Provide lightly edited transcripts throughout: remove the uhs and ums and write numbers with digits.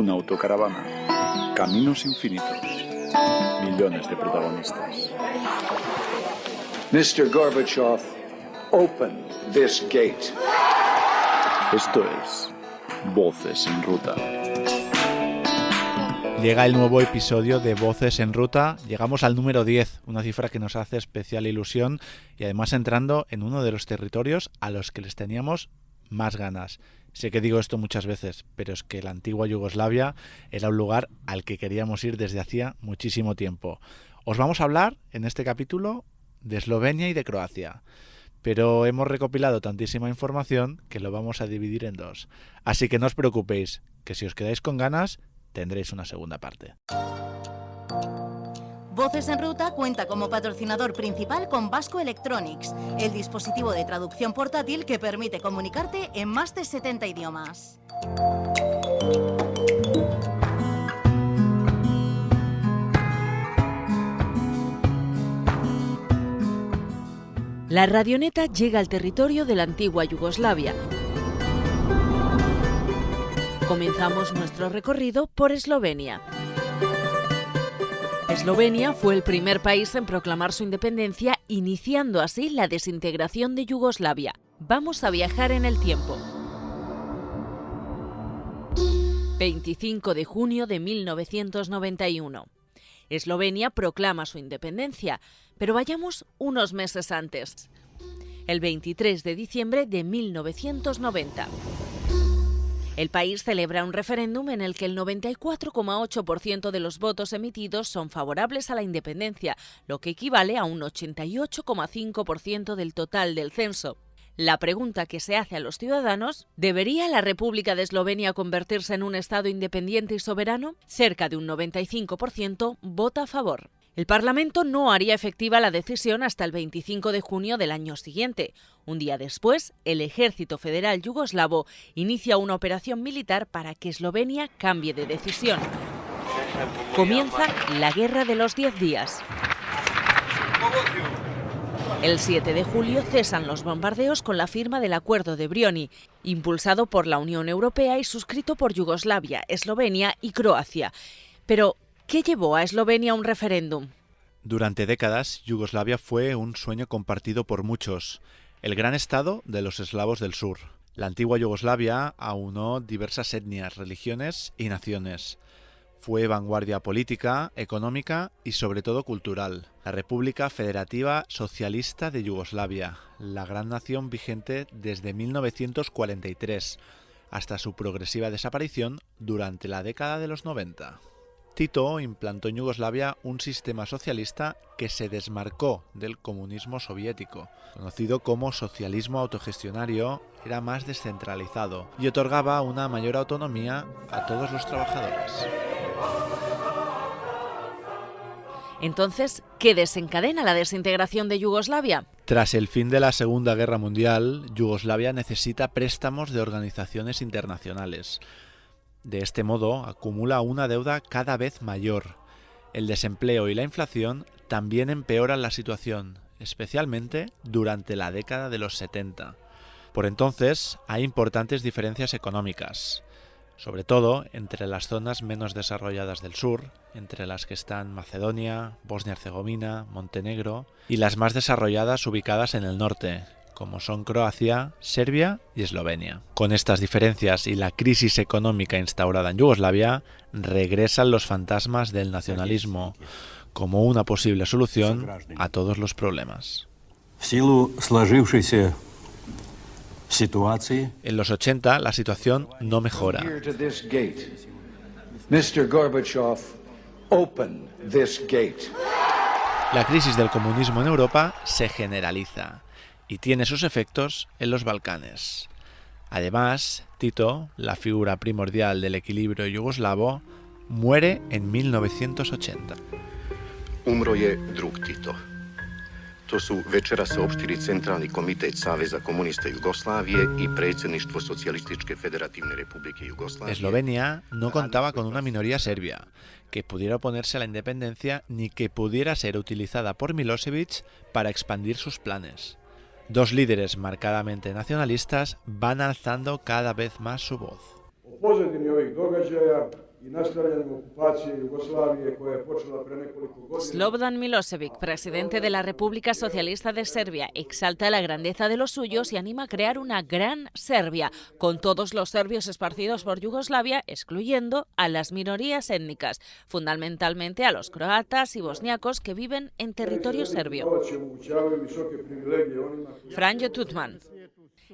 Una autocaravana. Caminos infinitos. Millones de protagonistas. Mr. Gorbachev, open this gate. Esto es Voces en Ruta. Llega el nuevo episodio de Voces en Ruta. Llegamos al número 10, una cifra que nos hace especial ilusión y además entrando en uno de los territorios a los que les teníamos más ganas. Sé que digo esto muchas veces, pero es que la antigua Yugoslavia era un lugar al que queríamos ir desde hacía muchísimo tiempo. Os vamos a hablar en este capítulo de Eslovenia y de Croacia, pero hemos recopilado tantísima información que lo vamos a dividir en dos. Así que no os preocupéis, que si os quedáis con ganas, tendréis una segunda parte. Voces en Ruta cuenta como patrocinador principal con Vasco Electronics, el dispositivo de traducción portátil que permite comunicarte en más de 70 idiomas. La radioneta llega al territorio de la antigua Yugoslavia. Comenzamos nuestro recorrido por Eslovenia. Eslovenia fue el primer país en proclamar su independencia, iniciando así la desintegración de Yugoslavia. Vamos a viajar en el tiempo. 25 de junio de 1991. Eslovenia proclama su independencia, pero vayamos unos meses antes. El 23 de diciembre de 1990. El país celebra un referéndum en el que el 94,8% de los votos emitidos son favorables a la independencia, lo que equivale a un 88,5% del total del censo. La pregunta que se hace a los ciudadanos: ¿debería la República de Eslovenia convertirse en un Estado independiente y soberano? Cerca de un 95% vota a favor. El Parlamento no haría efectiva la decisión hasta el 25 de junio del año siguiente. Un día después, el Ejército Federal Yugoslavo inicia una operación militar para que Eslovenia cambie de decisión. Comienza la Guerra de los 10 días. El 7 de julio cesan los bombardeos con la firma del Acuerdo de Brioni, impulsado por la Unión Europea y suscrito por Yugoslavia, Eslovenia y Croacia. Pero, ¿qué llevó a Eslovenia a un referéndum? Durante décadas, Yugoslavia fue un sueño compartido por muchos. El gran estado de los eslavos del sur. La antigua Yugoslavia aunó diversas etnias, religiones y naciones. Fue vanguardia política, económica y sobre todo cultural. La República Federativa Socialista de Yugoslavia, la gran nación vigente desde 1943, hasta su progresiva desaparición durante la década de los 90. Tito implantó en Yugoslavia un sistema socialista que se desmarcó del comunismo soviético, conocido como socialismo autogestionario. Era más descentralizado y otorgaba una mayor autonomía a todos los trabajadores. Entonces, ¿qué desencadena la desintegración de Yugoslavia? Tras el fin de la Segunda Guerra Mundial, Yugoslavia necesita préstamos de organizaciones internacionales. De este modo, acumula una deuda cada vez mayor. El desempleo y la inflación también empeoran la situación, especialmente durante la década de los 70. Por entonces, hay importantes diferencias económicas, sobre todo entre las zonas menos desarrolladas del sur, entre las que están Macedonia, Bosnia-Herzegovina, Montenegro, y las más desarrolladas ubicadas en el norte, como son Croacia, Serbia y Eslovenia. Con estas diferencias y la crisis económica instaurada en Yugoslavia, regresan los fantasmas del nacionalismo como una posible solución a todos los problemas. En los 80 la situación no mejora. Mr. Gorbachev, open this gate. La crisis del comunismo en Europa se generaliza y tiene sus efectos en los Balcanes. Además, Tito, la figura primordial del equilibrio yugoslavo, muere en 1980. Umro je drug Tito. To su večeras saopštili Centralni komitet Saveza komunista Jugoslavije i predsjedništvo Socijalističke Federativne Republike Jugoslavije. Eslovenia no contaba con una minoría serbia que pudiera oponerse a la independencia ni que pudiera ser utilizada por Milosevic para expandir sus planes. Dos líderes marcadamente nacionalistas van alzando cada vez más su voz. U pozadini ovih događaja Slobodan Milosevic, presidente de la República Socialista de Serbia, exalta la grandeza de los suyos y anima a crear una gran Serbia, con todos los serbios esparcidos por Yugoslavia, excluyendo a las minorías étnicas, fundamentalmente a los croatas y bosniacos que viven en territorio serbio. Franjo Tuđman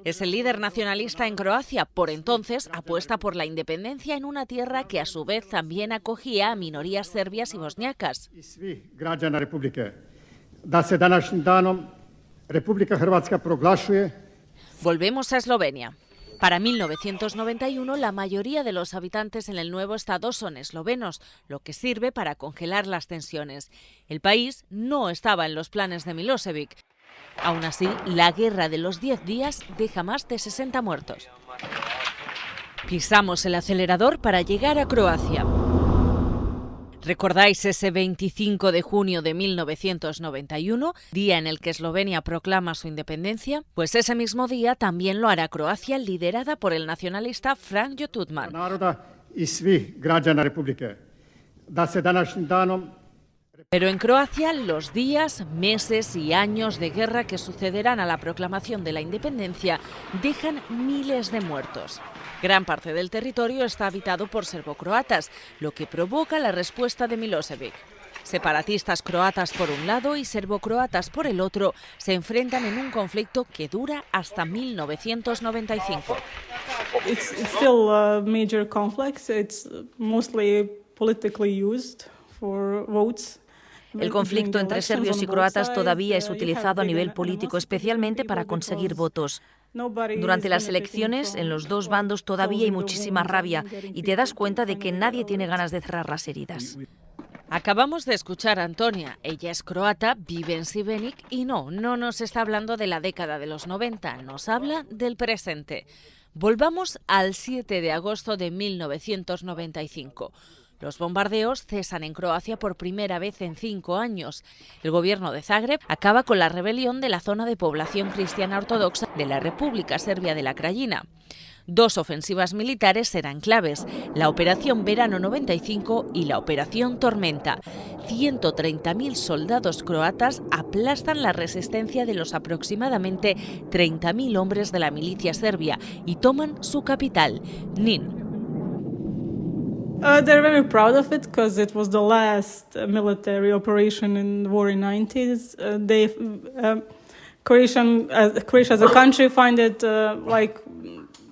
es el líder nacionalista en Croacia. Por entonces apuesta por la independencia en una tierra que a su vez también acogía a minorías serbias y bosniacas. Volvemos a Eslovenia. Para 1991, la mayoría de los habitantes en el nuevo estado son eslovenos, lo que sirve para congelar las tensiones. El país no estaba en los planes de Milosevic. Aún así, la guerra de los 10 días deja más de 60 muertos. Pisamos el acelerador para llegar a Croacia. ¿Recordáis ese 25 de junio de 1991, día en el que Eslovenia proclama su independencia? Pues ese mismo día también lo hará Croacia, liderada por el nacionalista Franjo Tuđman. Pero en Croacia, los días, meses y años de guerra que sucederán a la proclamación de la independencia dejan miles de muertos. Gran parte del territorio está habitado por serbocroatas, lo que provoca la respuesta de Milosevic. Separatistas croatas por un lado y serbocroatas por el otro se enfrentan en un conflicto que dura hasta 1995. It's still a major conflict. It's mostly politically used for votes. El conflicto entre serbios y croatas todavía es utilizado a nivel político, especialmente para conseguir votos. Durante las elecciones, en los dos bandos todavía hay muchísima rabia y te das cuenta de que nadie tiene ganas de cerrar las heridas. Acabamos de escuchar a Antonia. Ella es croata, vive en Šibenik y no nos está hablando de la década de los 90, nos habla del presente. Volvamos al 7 de agosto de 1995. Los bombardeos cesan en Croacia por primera vez en 5 años. El gobierno de Zagreb acaba con la rebelión de la zona de población cristiana ortodoxa de la República Serbia de la Krajina. 2 ofensivas militares serán claves, la Operación Verano 95 y la Operación Tormenta. 130.000 soldados croatas aplastan la resistencia de los aproximadamente 30.000 hombres de la milicia serbia y toman su capital, Nin. They're very proud of it because it was the last military operation in the war in the 90s. Croatia as a country find it like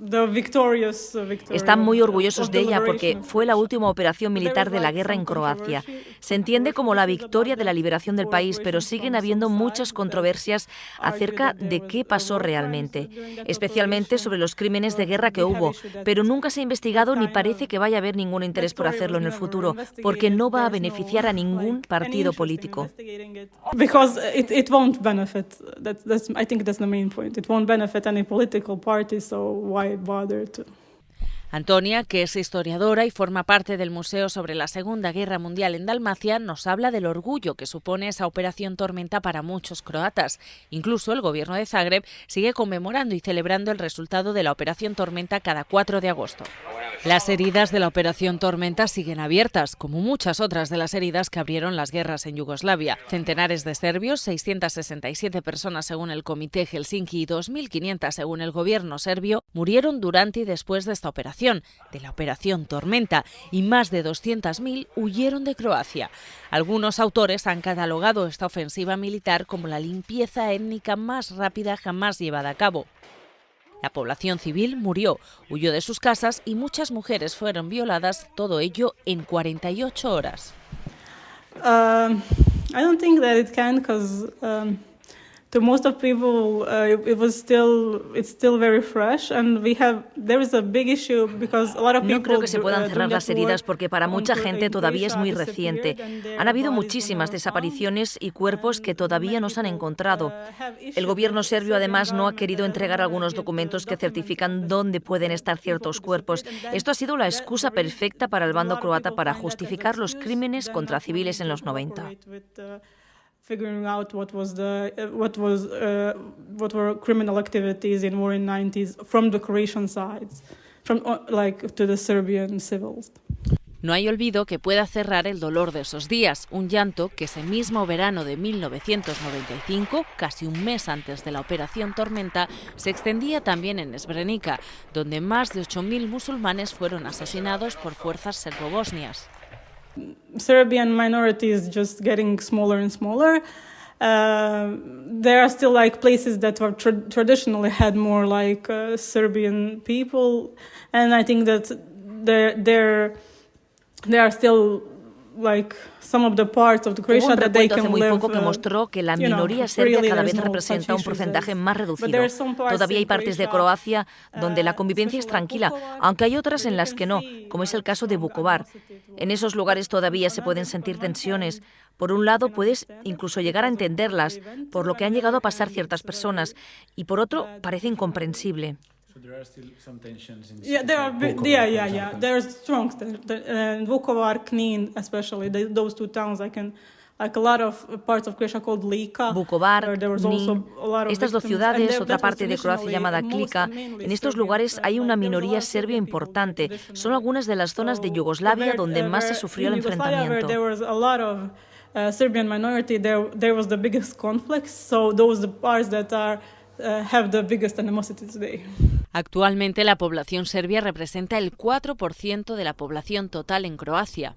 the victorious victory. Están muy orgullosos de ella porque fue la última operación militar de la guerra en Croacia. Se entiende como la victoria de la liberación del país, pero siguen habiendo muchas controversias acerca de qué pasó realmente, especialmente sobre los crímenes de guerra que hubo, pero nunca se ha investigado ni parece que vaya a haber ningún interés por hacerlo en el futuro, porque no va a beneficiar a ningún partido político. Because it won't benefit. I think that's the main point. It won't benefit any political party, so why bother to... Antonia, que es historiadora y forma parte del Museo sobre la Segunda Guerra Mundial en Dalmacia, nos habla del orgullo que supone esa Operación Tormenta para muchos croatas. Incluso el gobierno de Zagreb sigue conmemorando y celebrando el resultado de la Operación Tormenta cada 4 de agosto. Las heridas de la Operación Tormenta siguen abiertas, como muchas otras de las heridas que abrieron las guerras en Yugoslavia. Centenares de serbios, 667 personas según el Comité Helsinki y 2.500 según el gobierno serbio, murieron durante y después de esta operación, de la Operación Tormenta, y más de 200.000 huyeron de Croacia. Algunos autores han catalogado esta ofensiva militar como la limpieza étnica más rápida jamás llevada a cabo. La población civil murió, huyó de sus casas y muchas mujeres fueron violadas, todo ello en 48 horas. I don't think that it can, because to most of people it's still very fresh, and there is a big issue because a lot of people. No creo que se puedan cerrar las heridas porque para mucha gente todavía es muy reciente. Han habido muchísimas desapariciones y cuerpos que todavía no se han encontrado. El gobierno serbio además no ha querido entregar algunos documentos que certifican dónde pueden estar ciertos cuerpos. Esto ha sido la excusa perfecta para el bando croata para justificar los crímenes contra civiles en los 90. Figuring out what were criminal activities in war in 90s from the Croatian sides, from to the Serbian civils. No hay olvido que pueda cerrar el dolor de esos días, un llanto que ese mismo verano de 1995, casi un mes antes de la Operación Tormenta, se extendía también en Srebrenica, donde más de 8.000 musulmanes fueron asesinados por fuerzas serbobosnias. Serbian minority is just getting smaller and smaller. There are still like places that were traditionally had more like Serbian people, and I think that there are still like some of the parts of the Croatia that they can live. Hubo un recuento hace muy poco que mostró que la minoría serbia cada vez representa un porcentaje más reducido. Todavía hay partes de Croacia donde la convivencia es tranquila, aunque hay otras en las que no, como es el caso de Vukovar. En esos lugares todavía se pueden sentir tensiones. Por un lado, puedes incluso llegar a entenderlas, por lo que han llegado a pasar ciertas personas, y por otro, parece incomprensible. Yeah, there are. There's strong. Vukovar, Knin, especially those two towns. Like a lot of parts of Croatia called Lika. Vukovar, Knin, estas dos ciudades, otra parte de Croacia llamada Klika, en estos lugares hay una minoría serbia importante. Son algunas de las zonas de Yugoslavia donde más se sufrió el enfrentamiento. Serbian minority, there was the biggest conflict, so those are the parts that have the biggest animosity today. Actualmente la población serbia representa el 4% de la población total en Croacia.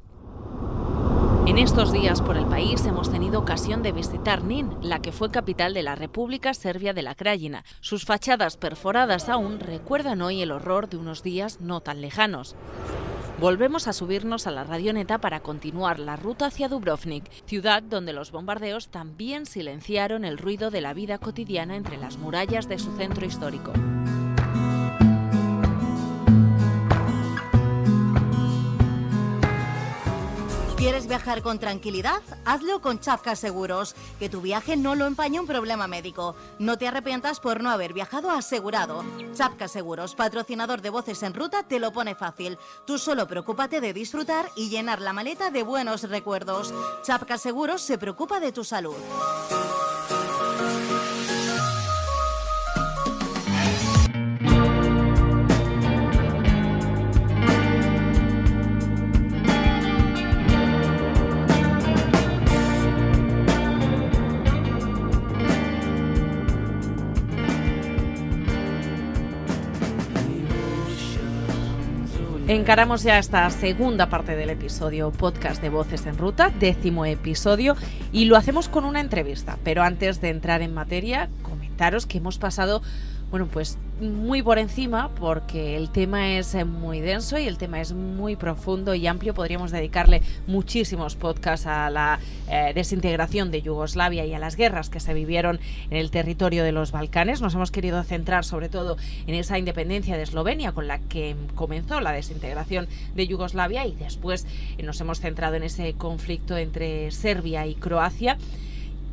En estos días por el país hemos tenido ocasión de visitar Nin, la que fue capital de la República Serbia de la Krajina. Sus fachadas perforadas aún recuerdan hoy el horror de unos días no tan lejanos. Volvemos a subirnos a la radioneta para continuar la ruta hacia Dubrovnik, ciudad donde los bombardeos también silenciaron el ruido de la vida cotidiana entre las murallas de su centro histórico. ¿Quieres viajar con tranquilidad? Hazlo con Chapka Seguros. Que tu viaje no lo empañe un problema médico. No te arrepientas por no haber viajado asegurado. Chapka Seguros, patrocinador de Voces en Ruta, te lo pone fácil. Tú solo preocúpate de disfrutar y llenar la maleta de buenos recuerdos. Chapka Seguros se preocupa de tu salud. Encaramos ya esta segunda parte del episodio podcast de Voces en Ruta, 10º episodio, y lo hacemos con una entrevista. Pero antes de entrar en materia, comentaros que hemos pasado, pues muy por encima, porque el tema es muy denso y el tema es muy profundo y amplio. Podríamos dedicarle muchísimos podcasts a la desintegración de Yugoslavia y a las guerras que se vivieron en el territorio de los Balcanes. Nos hemos querido centrar sobre todo en esa independencia de Eslovenia con la que comenzó la desintegración de Yugoslavia, y después nos hemos centrado en ese conflicto entre Serbia y Croacia.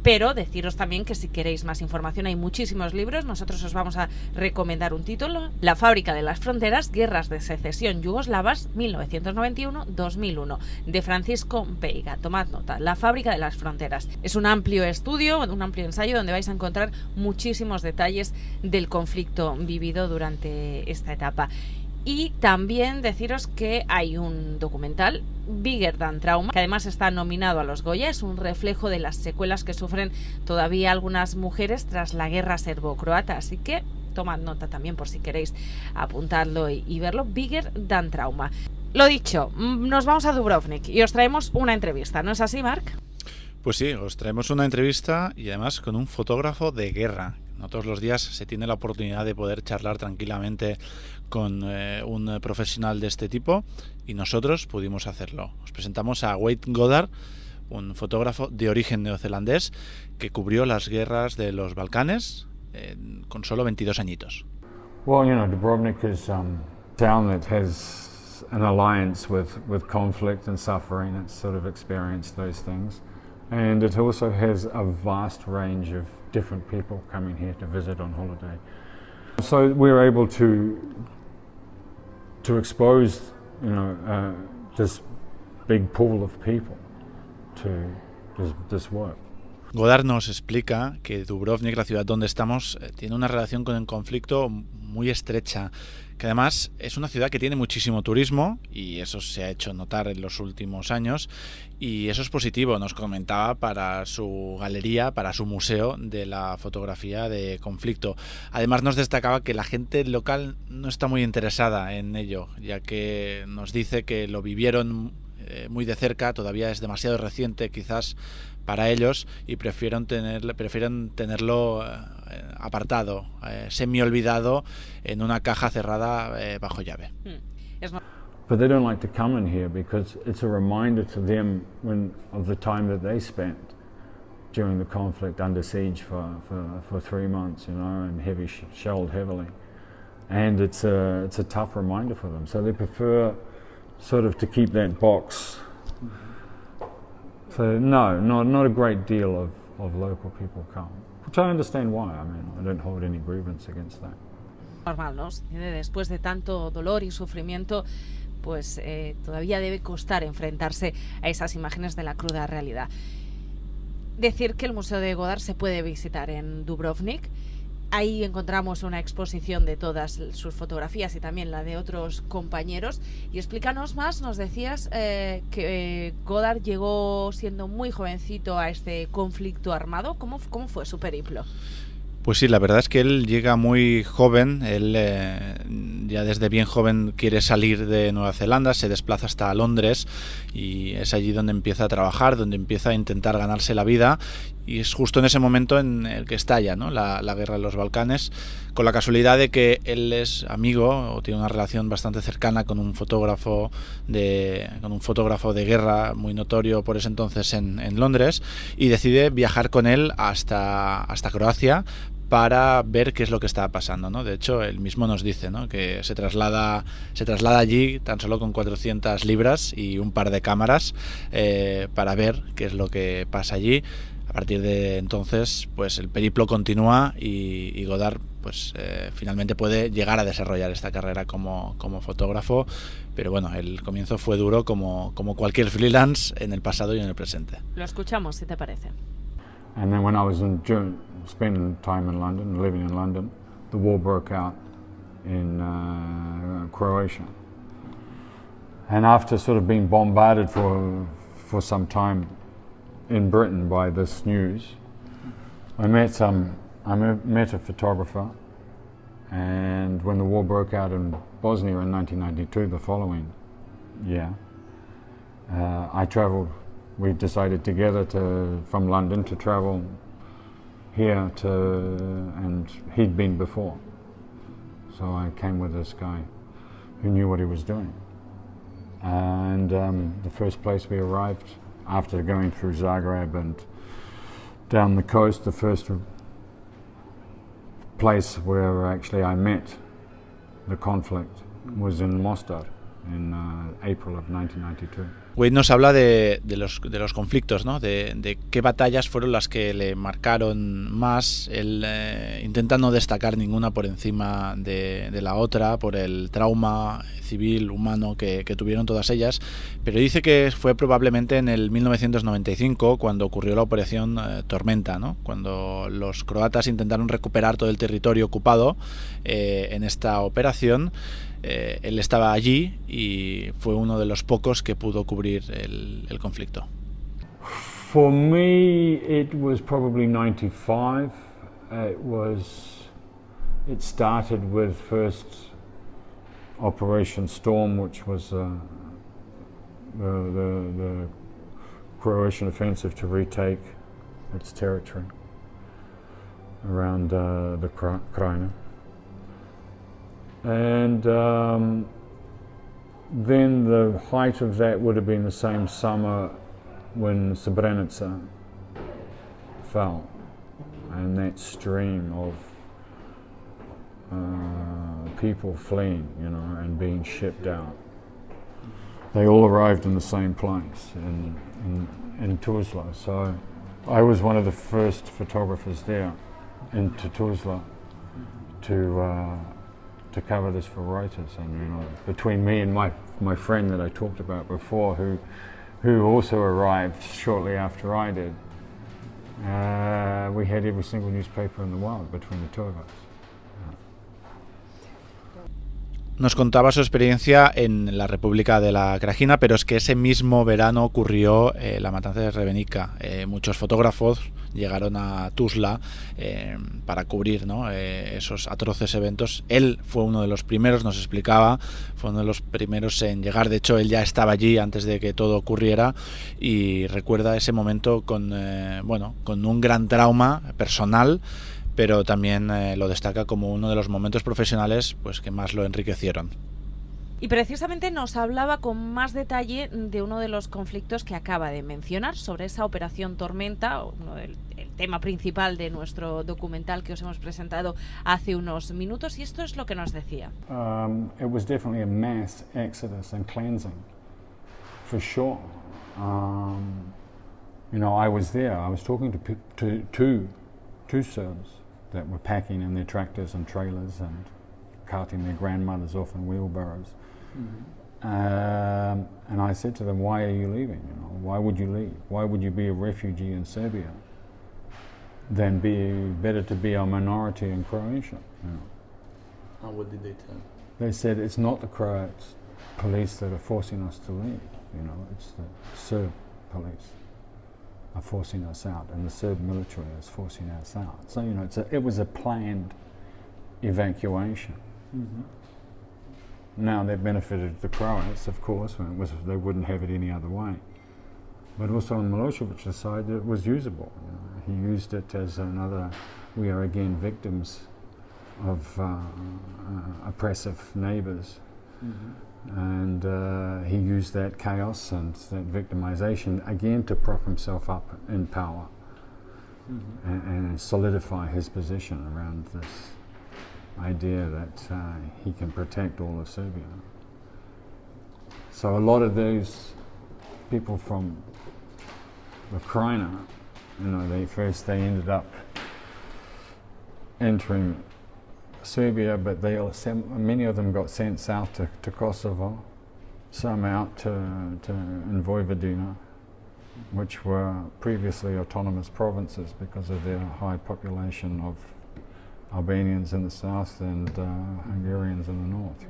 Pero deciros también que si queréis más información hay muchísimos libros. Nosotros os vamos a recomendar un título: La fábrica de las fronteras, guerras de secesión yugoslavas 1991-2001, de Francisco Veiga. Tomad nota, La fábrica de las fronteras. Es un amplio estudio, un amplio ensayo donde vais a encontrar muchísimos detalles del conflicto vivido durante esta etapa. Y también deciros que hay un documental, Bigger Than Trauma, que además está nominado a los Goya. Es un reflejo de las secuelas que sufren todavía algunas mujeres tras la guerra serbo-croata. Así que tomad nota también por si queréis apuntarlo y verlo. Bigger Than Trauma. Lo dicho, nos vamos a Dubrovnik y os traemos una entrevista. ¿No es así, Marc? Pues sí, os traemos una entrevista y además con un fotógrafo de guerra. No todos los días se tiene la oportunidad de poder charlar tranquilamente con un profesional de este tipo, y nosotros pudimos hacerlo. Os presentamos a Wade Goddard, un fotógrafo de origen neozelandés que cubrió las guerras de los Balcanes con solo 22 añitos. Well, Dubrovnik is a town that has an alliance with conflict and suffering. It's sort of experienced those things. And it also has a vast range of different people coming here to visit on holiday. So we're able to expose, this big pool of people to this work. Godard nos explica que Dubrovnik, la ciudad donde estamos, tiene una relación con el conflicto muy estrecha, que además es una ciudad que tiene muchísimo turismo y eso se ha hecho notar en los últimos años y eso es positivo, nos comentaba, para su galería, para su museo de la fotografía de conflicto. Además nos destacaba que la gente local no está muy interesada en ello, ya que nos dice que lo vivieron muy de cerca, todavía es demasiado reciente quizás para ellos y prefieren tenerlo apartado, semi-olvidado en una caja cerrada bajo llave. But they don't like to come in here because it's a reminder to them of the time that they spent during the conflict under siege for 3 months, you know, and shelled heavily. And it's a tough reminder for them. So they prefer sort of to keep that box. So no, not a great deal of local people come, which I understand why. I mean, I don't hold any grievance against that. Normal, ¿no? Después de tanto dolor y sufrimiento, pues todavía debe costar enfrentarse a esas imágenes de la cruda realidad. Decir que el Museo de Godard se puede visitar en Dubrovnik. Ahí encontramos una exposición de todas sus fotografías y también la de otros compañeros. Y explícanos más, nos decías que Godard llegó siendo muy jovencito a este conflicto armado. ¿Cómo fue su periplo? Pues sí, la verdad es que él llega muy joven, él ya desde bien joven quiere salir de Nueva Zelanda, se desplaza hasta Londres y es allí donde empieza a trabajar, donde empieza a intentar ganarse la vida y es justo en ese momento en el que estalla, ¿no? la guerra en los Balcanes, con la casualidad de que él es amigo o tiene una relación bastante cercana con un fotógrafo de guerra muy notorio por ese entonces en Londres y decide viajar con él hasta Croacia para ver qué es lo que está pasando, ¿no? De hecho, él mismo nos dice, ¿no?, que se traslada allí tan solo con 400 libras y un par de cámaras para ver qué es lo que pasa allí. A partir de entonces, pues el periplo continúa y Godard pues finalmente puede llegar a desarrollar esta carrera como fotógrafo, pero bueno, el comienzo fue duro como cualquier freelance en el pasado y en el presente. Lo escuchamos, si te parece. And then when I was spending time in London, living in London, the war broke out in Croatia. And after sort of being bombarded for some time in Britain by this news, I met a photographer, and when the war broke out in Bosnia in 1992, the following year, we decided together from London to travel here and he'd been before. So I came with this guy who knew what he was doing. And the first place we arrived, after going through Zagreb and down the coast, the first place where actually I met the conflict was in Mostar in April of 1992. Wade nos habla de los conflictos, ¿no? De qué batallas fueron las que le marcaron más. Él intenta no destacar ninguna por encima de la otra, por el trauma civil, humano que tuvieron todas ellas, pero dice que fue probablemente en el 1995 cuando ocurrió la operación Tormenta, ¿no? Cuando los croatas intentaron recuperar todo el territorio ocupado en esta operación. Él estaba allí y fue uno de los pocos que pudo cubrir el conflicto. For me, it was probably 95. It started with first Operation Storm, which was the Croatian offensive to retake its territory around the Krajina. And then the height of that would have been the same summer when Srebrenica fell, and that stream of people fleeing, you know, and being shipped out. They all arrived in the same place, in Tuzla. So I was one of the first photographers there into Tuzla to cover this for Reuters, and you know, between me and my friend that I talked about before, who also arrived shortly after I did, We had every single newspaper in the world between the two of us. Nos contaba su experiencia en la República de la Krajina, pero es que ese mismo verano ocurrió la matanza de Srebrenica. Muchos fotógrafos llegaron a Tuzla para cubrir, ¿no?, esos atroces eventos. Él fue uno de los primeros, nos explicaba, fue uno de los primeros en llegar. De hecho, él ya estaba allí antes de que todo ocurriera y recuerda ese momento con un gran trauma personal, pero también lo destaca como uno de los momentos profesionales pues que más lo enriquecieron. Y precisamente nos hablaba con más detalle de uno de los conflictos que acaba de mencionar, sobre esa Operación Tormenta, el tema principal de nuestro documental que os hemos presentado hace unos minutos, y esto es lo que nos decía. It was definitely a mass exodus and cleansing, for sure. I was there. I was talking to two Serbs that were packing in their tractors and trailers and carting their grandmothers off in wheelbarrows. And I said to them, why are you leaving? Why would you leave? Why would you be a refugee in Serbia than better to be a minority in Croatia? And what did they tell? They said it's not the Croats police that are forcing us to leave. It's the Serb police are forcing us out, and the Serb military is forcing us out. So it was a planned evacuation. Mm-hmm. Now that benefited the Croats, of course, they wouldn't have it any other way. But also on Milosevic's side, it was usable. He used it as another. We are again victims of oppressive neighbours. Mm-hmm. And he used that chaos and that victimization again to prop himself up in power. Mm-hmm. and solidify his position around this idea that he can protect all of Serbia. So a lot of those people from Ukraine, they ended up entering Serbia, but many of them got sent south to Kosovo, some out to in Vojvodina, which were previously autonomous provinces because of their high population of Albanians in the south and Hungarians in the north,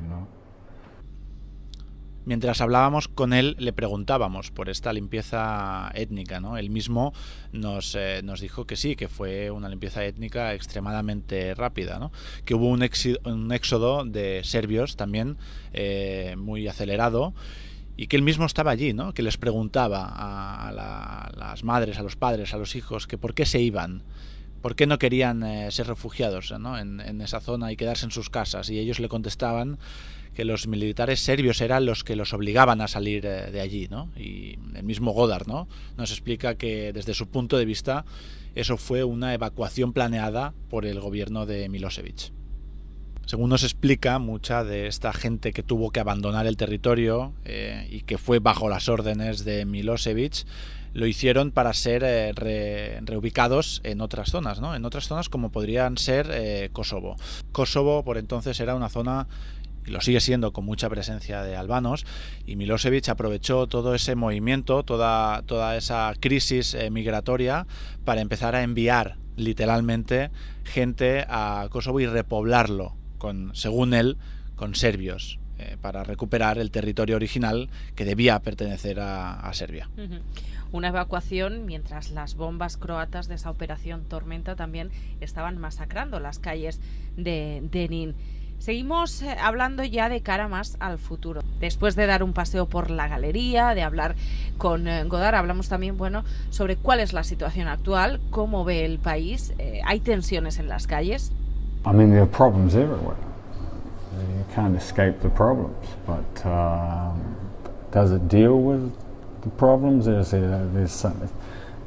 Mientras hablábamos con él, le preguntábamos por esta limpieza étnica, ¿no? Él mismo nos dijo que sí, que fue una limpieza étnica extremadamente rápida, ¿no? Que hubo un éxodo de serbios también muy acelerado, y que él mismo estaba allí, ¿no? Que les preguntaba a las madres, a los padres, a los hijos, que por qué se iban, por qué no querían ser refugiados, ¿no? en esa zona y quedarse en sus casas, y ellos le contestaban que los militares serbios eran los que los obligaban a salir de allí, ¿no? Y el mismo Godard, ¿no?, nos explica que desde su punto de vista eso fue una evacuación planeada por el gobierno de Milosevic. Según nos explica, mucha de esta gente que tuvo que abandonar el territorio y que fue bajo las órdenes de Milosevic, lo hicieron para ser reubicados en otras zonas, ¿no? En otras zonas como podrían ser Kosovo. Kosovo por entonces era una zona, y lo sigue siendo, con mucha presencia de albanos, y Milosevic aprovechó todo ese movimiento, toda esa crisis migratoria, para empezar a enviar literalmente gente a Kosovo y repoblarlo, según él, con serbios, para recuperar el territorio original que debía pertenecer a Serbia. Uh-huh. Una evacuación mientras las bombas croatas de esa Operación Tormenta también estaban masacrando las calles de Nin. Seguimos hablando ya de cara más al futuro. Después de dar un paseo por la galería, de hablar con Godard, hablamos también, sobre cuál es la situación actual, cómo ve el país. ¿Hay tensiones en las calles? I mean, there are problems everywhere. You can't escape the problems, but does it deal with the problems? There's something.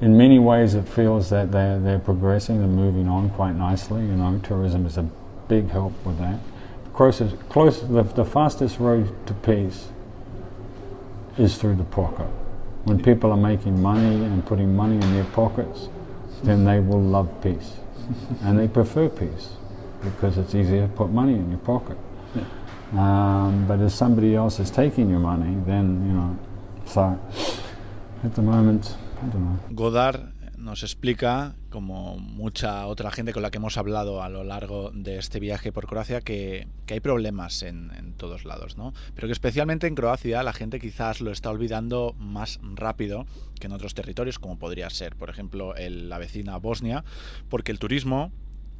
In many ways, it feels that they're progressing and moving on quite nicely. Tourism is a big help with that. The fastest road to peace is through the pocket. When people are making money and putting money in their pockets, then they will love peace, and they prefer peace because it's easier to put money in your pocket. But if somebody else is taking your money, then so at the moment, I don't know. Godard nos explica, como mucha otra gente con la que hemos hablado a lo largo de este viaje por Croacia, que hay problemas en todos lados, ¿no? Pero que especialmente en Croacia la gente quizás lo está olvidando más rápido que en otros territorios, como podría ser, por ejemplo, la vecina Bosnia, porque el turismo,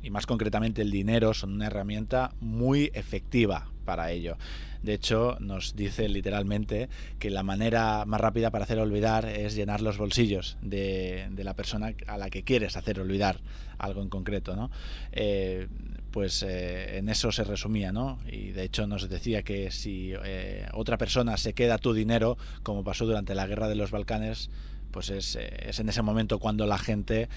y más concretamente el dinero, son una herramienta muy efectiva para ello. De hecho, nos dice literalmente que la manera más rápida para hacer olvidar es llenar los bolsillos de la persona a la que quieres hacer olvidar algo en concreto, ¿no? En eso se resumía, ¿no? Y de hecho nos decía que si otra persona se queda tu dinero, como pasó durante la guerra de los Balcanes, pues es en ese momento cuando la gente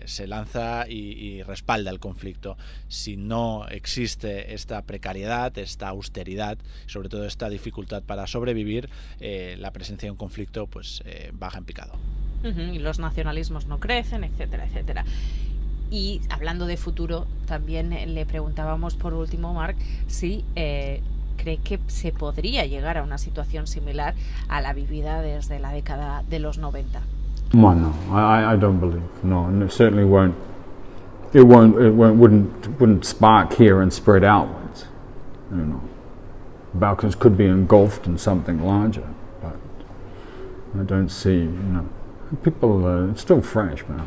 se lanza y respalda el conflicto. Si no existe esta precariedad, esta austeridad, sobre todo esta dificultad para sobrevivir, la presencia de un conflicto pues baja en picado. Y los nacionalismos no crecen, etcétera, etcétera. Y hablando de futuro, también le preguntábamos por último, Marc, si cree que se podría llegar a una situación similar a la vivida desde la década de los 90. Well, no, I don't believe. No, and it certainly won't. It wouldn't spark here and spread outwards. You know, Balkans could be engulfed in something larger, but I don't see. You know, people. It's still fresh, man.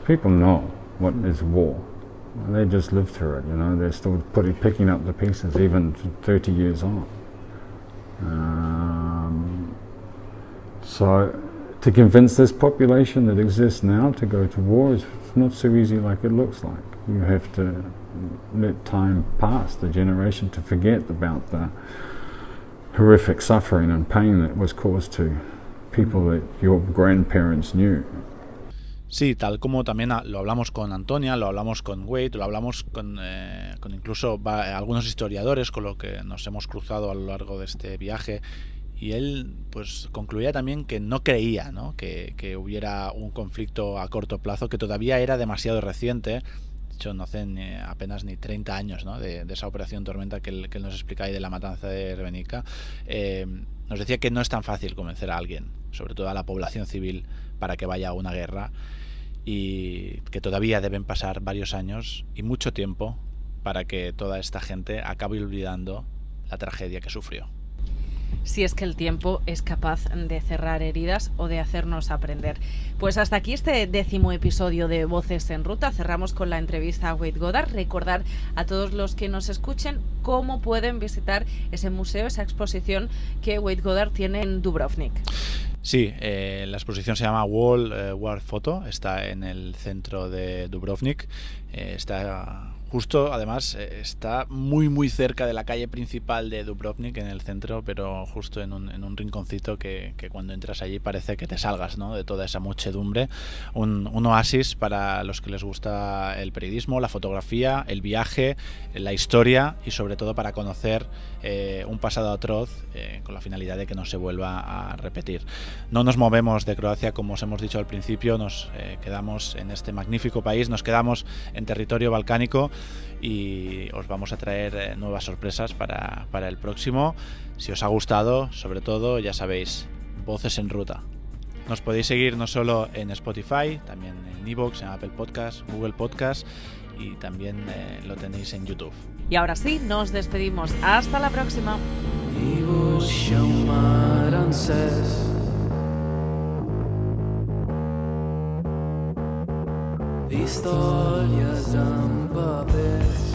People know what is war. They just live through it, you know. They're still picking up the pieces, even 30 years on. So, to convince this population that exists now to go to war is not so easy like it looks like. You have to let time pass, the generation, to forget about the horrific suffering and pain that was caused to people that your grandparents knew. Sí, tal como también lo hablamos con Antonia, lo hablamos con Wade, lo hablamos con incluso algunos historiadores con los que nos hemos cruzado a lo largo de este viaje, y él pues concluía también que no creía, ¿no? que hubiera un conflicto a corto plazo, que todavía era demasiado reciente. De hecho, no hace apenas ni 30 años, ¿no? de esa operación Tormenta que él nos explica, y de la matanza de Srebrenica. Nos decía que no es tan fácil convencer a alguien, sobre todo a la población civil, para que vaya a una guerra, y que todavía deben pasar varios años y mucho tiempo para que toda esta gente acabe olvidando la tragedia que sufrió. Si es que el tiempo es capaz de cerrar heridas o de hacernos aprender. Pues hasta aquí este 10º episodio de Voces en Ruta. Cerramos con la entrevista a Wade Goddard. Recordar a todos los que nos escuchen cómo pueden visitar ese museo, esa exposición que Wade Goddard tiene en Dubrovnik. Sí, la exposición se llama World War Photo, está en el centro de Dubrovnik, está justo, además, está muy cerca de la calle principal de Dubrovnik, en el centro, pero justo en un rinconcito que cuando entras allí parece que te salgas, ¿no? De toda esa muchedumbre. Un oasis para los que les gusta el periodismo, la fotografía, el viaje, la historia, y sobre todo para conocer un pasado atroz con la finalidad de que no se vuelva a repetir. No nos movemos de Croacia, como os hemos dicho al principio, nos quedamos en este magnífico país, nos quedamos en territorio balcánico, y os vamos a traer nuevas sorpresas para el próximo. Si os ha gustado, sobre todo, ya sabéis, Voces en Ruta. Nos podéis seguir no solo en Spotify, también en iVoox, en Apple Podcast, Google Podcast, y también lo tenéis en YouTube. Y ahora sí, nos despedimos. Hasta la próxima. Historia de un papel.